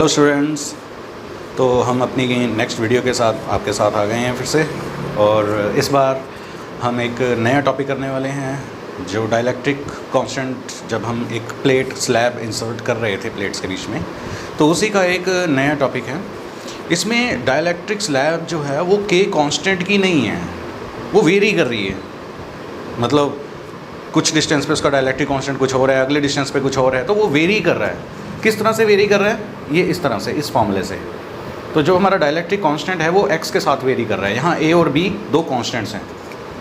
Hello students. तो हम अपनी नेक्स्ट वीडियो के साथ आपके साथ आ गए हैं फिर से, और इस बार हम एक नया टॉपिक करने वाले हैं जो डाइलेक्ट्रिक कांस्टेंट। जब हम एक प्लेट स्लैब इंसर्ट कर रहे थे प्लेट्स के बीच में, तो उसी का एक नया टॉपिक है। इसमें डाइलेक्ट्रिक स्लैब जो है वो के कांस्टेंट की नहीं है, वो वेरी कर रही है। मतलब कुछ डिस्टेंस पे उसका डाइलेक्ट्रिक कांस्टेंट कुछ हो रहा है, अगले डिस्टेंस पे कुछ और है, तो वो वेरी कर रहा है। किस तरह से वेरी कर रहा है? ये इस तरह से, इस फॉर्मूले से। तो जो हमारा डाइलेक्ट्रिक कांस्टेंट है वो x के साथ वेरी कर रहा है। यहाँ a और b दो कांस्टेंट्स हैं,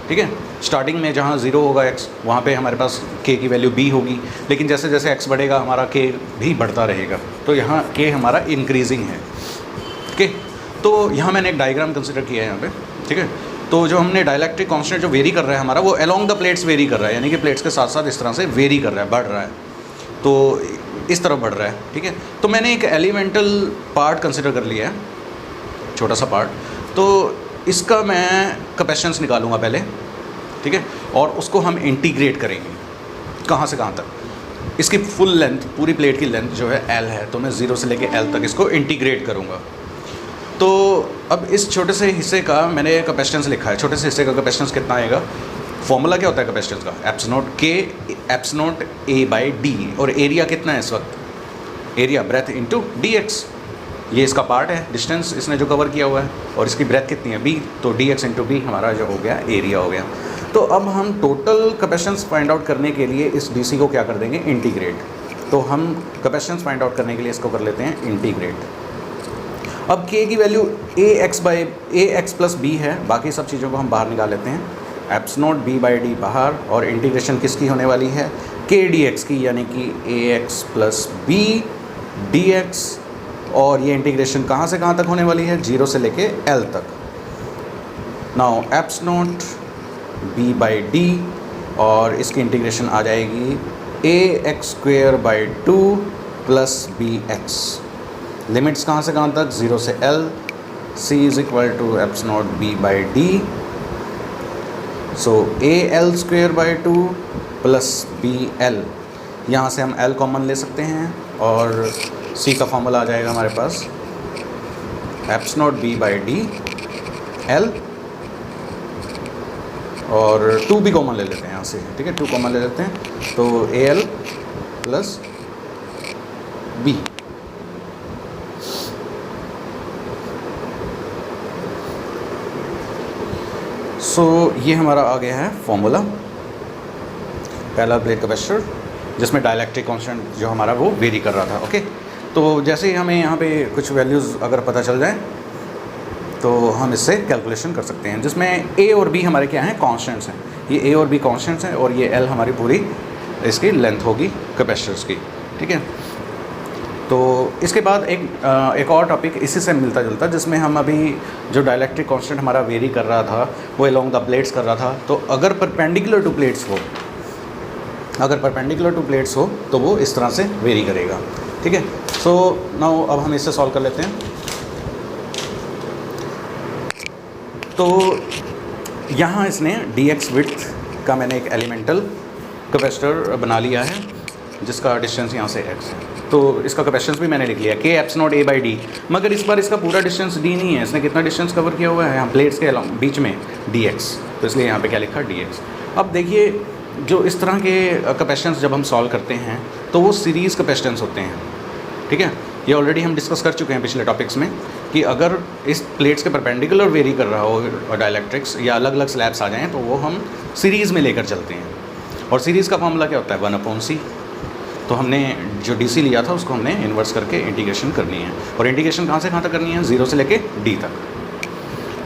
ठीक है। स्टार्टिंग में जहाँ 0 होगा x, वहाँ पे हमारे पास k की वैल्यू b होगी, लेकिन जैसे जैसे x बढ़ेगा हमारा k भी बढ़ता रहेगा। तो यहाँ k हमारा इंक्रीजिंग है, ठीक है। तो यहाँ मैंने एक डायग्राम कंसिडर किया है यहाँ पे, ठीक है। तो जो हमने डाइलेक्ट्रिक कांस्टेंट जो वेरी कर रहा है हमारा, वो अलोंग द प्लेट्स वेरी कर रहा है, यानी कि प्लेट्स के साथ साथ इस तरह से वेरी कर रहा है, बढ़ रहा है। तो इस तरफ बढ़ रहा है, ठीक है। तो मैंने एक एलिमेंटल पार्ट कंसिडर कर लिया है, छोटा सा पार्ट। तो इसका मैं कैपेसिटेंस निकालूंगा पहले, ठीक है, और उसको हम इंटीग्रेट करेंगे। कहाँ से कहाँ तक? इसकी फुल लेंथ, पूरी प्लेट की लेंथ जो है L है, तो मैं 0 से लेके L तक इसको इंटीग्रेट करूँगा। तो अब इस छोटे से हिस्से का मैंने कैपेसिटेंस लिखा है। छोटे से हिस्से का कैपेसिटेंस कितना आएगा? फॉर्मूला क्या होता है कैपेसिटेंस का? Apps not a by d. और एरिया कितना है इस वक्त? Area breath into D x. ये इसका पार्ट है, डिस्टेंस इसने जो कवर किया हुआ है, और इसकी ब्रेथ कितनी है? बी। तो डी एक्स इंटू बी हमारा जो हो गया एरिया हो गया। तो अब हम टोटल कैपेसिटेंस फाइंड आउट करने के लिए इस डी सी को क्या कर देंगे? इंटीग्रेट। तो हम कैपेसिटेंस फाइंड आउट करने के लिए इसको कर लेते हैं इंटीग्रेट। अब k की वैल्यू ए एक्स प्लस बी है, बाकी सब चीज़ों को हम बाहर निकाल लेते हैं। Apps naught b by D बाहर, और इंटीग्रेशन किसकी होने वाली है? के डी एक्स की, यानी कि a x plus b d x. और ये इंटीग्रेशन कहाँ से कहाँ तक होने वाली है? 0 से लेके L तक। Now eps naught b by d, और इसकी इंटीग्रेशन आ जाएगी a x square by 2 plus b x. Limits कहाँ से कहाँ तक? 0 से L। C is equal to eps naught b by d, so a l square by 2 plus b l. यहाँ से हम L कॉमन ले सकते हैं, और C का फॉर्मूला आ जाएगा हमारे पास eps naught b by d L, और 2 भी कॉमन ले लेते हैं यहाँ से, ठीक है। 2 कॉमन ले लेते हैं, तो ए एल प्लस बी। सो ये हमारा आ गया है फॉर्मूला, पहला प्लेट कैपेसिटर जिसमें डाइलेक्ट्रिक कांस्टेंट जो हमारा वो वेरी कर रहा था, ओके। तो जैसे ही हमें यहाँ पे कुछ वैल्यूज़ अगर पता चल जाए तो हम इससे कैलकुलेशन कर सकते हैं, जिसमें ए और बी हमारे क्या हैं? कांस्टेंट्स हैं। ये ए और बी कांस्टेंट्स हैं, और ये एल हमारी पूरी इसकी लेंथ होगी कैपेसिटर्स की, ठीक है। तो इसके बाद एक और टॉपिक इसी से मिलता जुलता, जिसमें हम अभी जो डाइलेक्ट्रिक कांस्टेंट हमारा वेरी कर रहा था वो अलोंग द प्लेट्स कर रहा था। तो अगर परपेंडिकुलर टू प्लेट्स हो, तो वो इस तरह से वेरी करेगा, ठीक है। सो नाउ अब हम इससे सॉल्व कर लेते हैं। तो यहाँ इसने डी एक्स विड्थ का मैंने एक एलिमेंटल कैपेसिटर बना लिया है, जिसका डिस्टेंस यहाँ से x है। तो इसका कैपेसिटेंस भी मैंने लिख लिया, के apps not a by D. मगर इस बार इसका पूरा डिस्टेंस d नहीं है, इसने कितना डिस्टेंस कवर किया हुआ है यहाँ प्लेट्स के बीच में? dx। तो इसलिए यहाँ पे क्या लिखा? dx। अब देखिए, जो इस तरह के कैपेसिटेंस जब हम सॉल्व करते हैं तो वो सीरीज़ कैपेसिटेंस होते हैं, ठीक है। ये ऑलरेडी हम डिस्कस कर चुके हैं पिछले टॉपिक्स में, कि अगर इस प्लेट्स के परपेंडिकुलर वेरी कर रहा हो डाइलेक्ट्रिक्स, या अलग अलग स्लैब्स आ जाएँ, तो वो हम सीरीज़ में लेकर चलते हैं। और सीरीज़ का फॉर्मूला क्या होता है? 1/c। तो हमने जो DC लिया था उसको हमने इन्वर्स करके इंटीग्रेशन करनी है, और इंटीग्रेशन कहाँ से कहाँ तक करनी है? 0 से लेके D तक।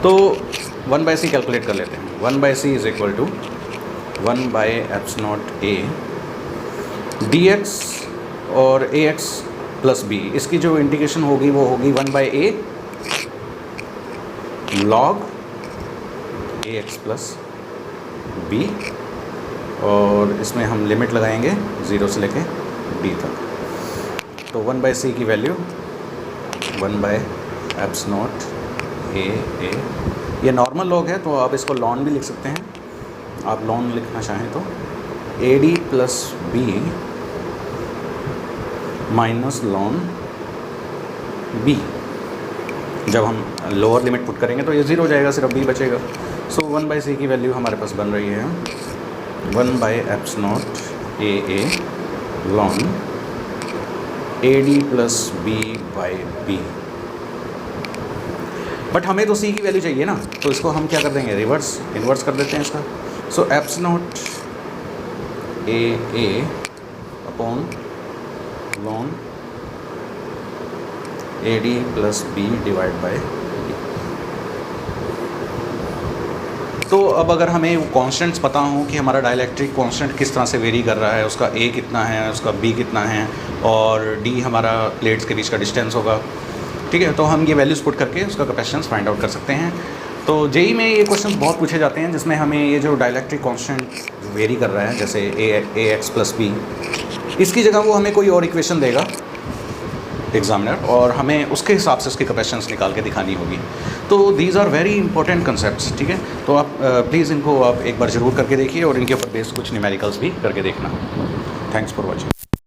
तो 1/c कैलकुलेट कर लेते हैं। 1/c is equal to eps naught a d x और ए एक्स प्लस बी। इसकी जो इंटीग्रेशन होगी वो होगी 1/a लॉग ए एक्स प्लस बी, और इसमें हम लिमिट लगाएंगे 0 से लेके D तक। तो 1/c की वैल्यू 1/एप्स नॉट ए। ये नॉर्मल लॉग है, तो आप इसको लॉन भी लिख सकते हैं। आप लॉन लिखना चाहें तो AD plus B minus ln B, जब हम लोअर लिमिट पुट करेंगे तो ये 0 हो जाएगा, सिर्फ बी बचेगा। सो 1/c की वैल्यू हमारे पास बन रही है 1/ε0 a ln AD plus b/b। But हमें तो c की वैल्यू चाहिए ना, तो इसको हम क्या कर देंगे, इन्वर्स कर देते हैं इसका। सो ε0 a upon ln AD plus b divide by d। तो अब अगर हमें कॉन्स्टेंट्स पता हो कि हमारा डाइलेक्ट्रिक कॉन्स्टेंट किस तरह से वेरी कर रहा है, उसका a कितना है, उसका b कितना है, और d हमारा प्लेट्स के बीच का डिस्टेंस होगा, ठीक है, तो हम ये वैल्यूज़ पुट करके उसका कैपेसिटेंस फाइंड आउट कर सकते हैं। तो जेई में ये क्वेश्चन बहुत पूछे जाते हैं जिसमें हमें ये जो डाइलेक्ट्रिक कांस्टेंट वेरी कर रहा है, जैसे ए एक्स प्लस बी, इसकी जगह वो हमें कोई और इक्वेशन देगा एग्जामिनर, और हमें उसके हिसाब से उसकी कैपेसिटेंस निकाल के दिखानी होगी। तो these are very important concepts, ठीक है। तो आप प्लीज़ इनको आप एक बार ज़रूर करके देखिए और इनके ऊपर बेस्ड कुछ न्यूमेरिकल्स भी करके देखना। Thanks for watching.